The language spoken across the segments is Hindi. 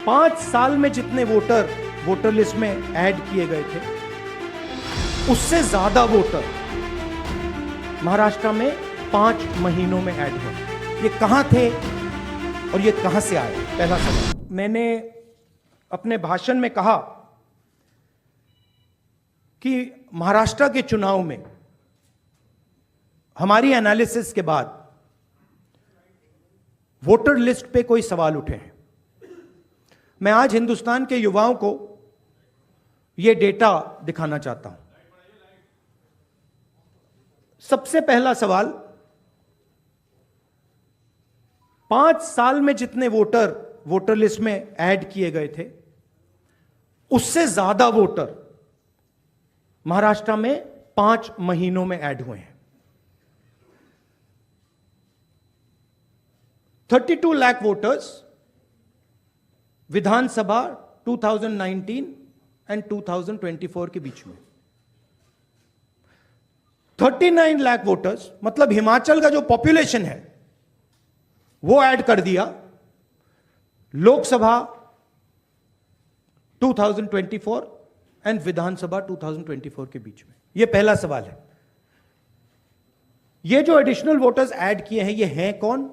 5 साल में जितने वोटर लिस्ट में ऐड किए गए थे, उससे ज्यादा वोटर महाराष्ट्र में 5 महीनों में ऐड हुए। ये कहां थे और ये कहां से आए? पहला सवाल। मैंने अपने भाषण में कहा कि महाराष्ट्र के चुनाव में हमारी एनालिसिस के बाद वोटर लिस्ट पे कोई सवाल उठे हैं। मैं आज हिंदुस्तान के युवाओं को यह डेटा दिखाना चाहता हूं। सबसे पहला सवाल, 5 साल में जितने वोटर लिस्ट में ऐड किए गए थे, उससे ज्यादा वोटर महाराष्ट्र में 5 महीनों में ऐड हुए हैं। 32 लाख वोटर्स विधानसभा 2019 एंड 2024 के बीच में। 39 लाख वोटर्स, मतलब हिमाचल का जो पॉपुलेशन है वो ऐड कर दिया लोकसभा 2024 एंड विधानसभा 2024 के बीच में। यह पहला सवाल है। ये जो एडिशनल वोटर्स ऐड किए हैं, ये हैं कौन?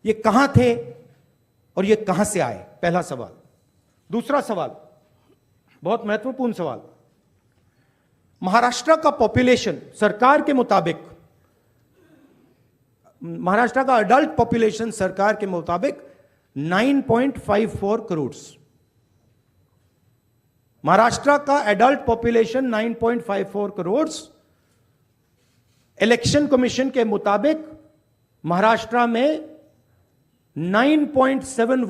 ये कहां थे और ये कहां से आए? पहला सवाल। दूसरा सवाल, बहुत महत्वपूर्ण सवाल। महाराष्ट्र का पॉपुलेशन सरकार के मुताबिक, महाराष्ट्र का अडल्ट पॉपुलेशन सरकार के मुताबिक 9.54 करोड़। महाराष्ट्र का adult population 9.54 crore. Election commission के मुताबिक महाराष्ट्र में 9.7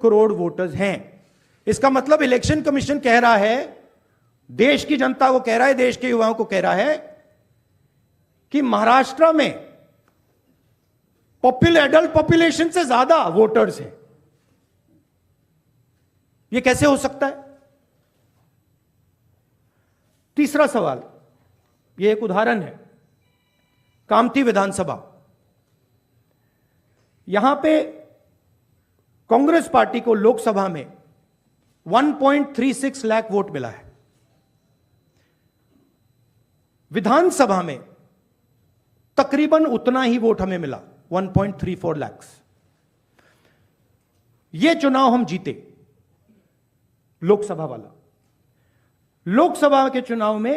करोड़ वोटर्स हैं। इसका मतलब इलेक्शन कमीशन कह रहा है, देश की जनता को कह रहा है, देश के युवाओं को कह रहा है कि महाराष्ट्र में एडल्ट पॉपुलेशन से ज्यादा वोटर्स हैं। यह कैसे हो सकता है? तीसरा सवाल, यह एक उदाहरण है। कामठी विधानसभा, यहां पे कांग्रेस पार्टी को लोकसभा में 1.36 लाख वोट मिला है। विधानसभा में तकरीबन उतना ही वोट हमें मिला, 1.34 लाख। यह चुनाव हम जीते, लोकसभा वाला। लोकसभा के चुनाव में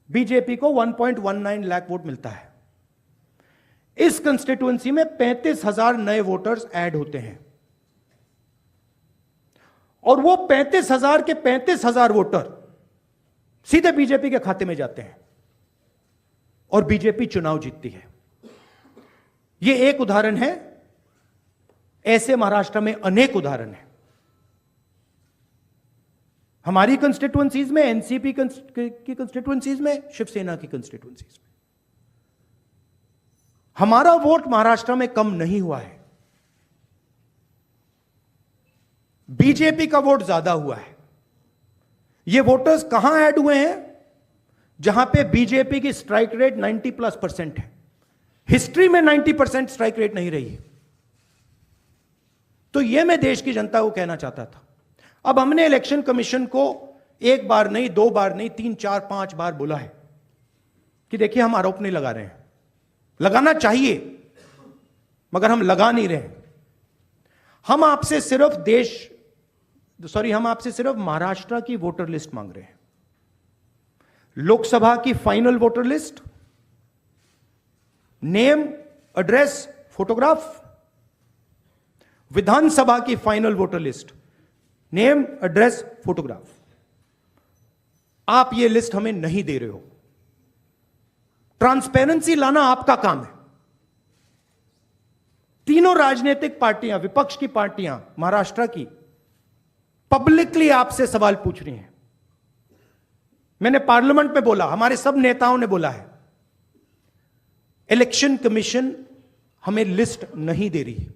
बीजेपी को 1.19 लाख वोट मिलता है। इस कंस्टिट्यूएंसी में 35,000 नए वोटर्स ऐड होते हैं और वो 35,000 के 35,000 वोटर सीधे बीजेपी के खाते में जाते हैं और बीजेपी चुनाव जीतती है। यह एक उदाहरण है, ऐसे महाराष्ट्र में अनेक उदाहरण हैं। हमारी कंस्टिट्यूएंसीज में, एनसीपी की कंस्टिट्यूएंसीज में, शिवसेना की कंस्टिट्यूएंसीज में। हमारा वोट महाराष्ट्र में कम नहीं हुआ है, बीजेपी का वोट ज्यादा हुआ है। ये वोटर्स कहां ऐड हुए हैं? जहां पे बीजेपी की स्ट्राइक रेट 90+% है। हिस्ट्री में 90% स्ट्राइक रेट नहीं रही है। तो यह मैं देश की जनता को कहना चाहता था। अब हमने इलेक्शन कमीशन को 1 बार नहीं, 2 बार नहीं, 3, 4, 5 बार बोला है कि देखिए हम आरोप नहीं लगा रहे हैं, लगाना चाहिए मगर हम लगा नहीं रहे। हम आपसे सिर्फ महाराष्ट्र की वोटर लिस्ट मांग रहे हैं। लोकसभा की final voter list, name, address, photograph. विधानसभा की final voter list, name, address, photograph. आप ये लिस्ट हमें नहीं दे रहे हो। ट्रांसपेरेंसी लाना आपका काम है। तीनों राजनीतिक पार्टियां, विपक्ष की पार्टियां महाराष्ट्र की, पब्लिकली आपसे सवाल पूछ रही हैं। मैंने पार्लियामेंट में बोला, हमारे सब नेताओं ने बोला है, इलेक्शन कमीशन हमें लिस्ट नहीं दे रही।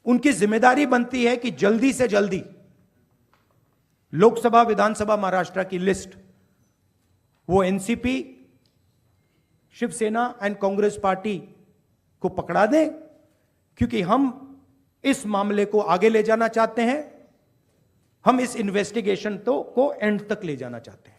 उनकी जिम्मेदारी बनती है कि जल्दी से जल्दी लोकसभा, विधानसभा महाराष्ट्र की लिस्ट वो NCP Shiv Sena and Congress party को पकड़ा दें, क्योंकि हम इस मामले को आगे ले जाना चाहते हैं, हम इस इन्वेस्टिगेशन को एंड तक ले जाना चाहते हैं।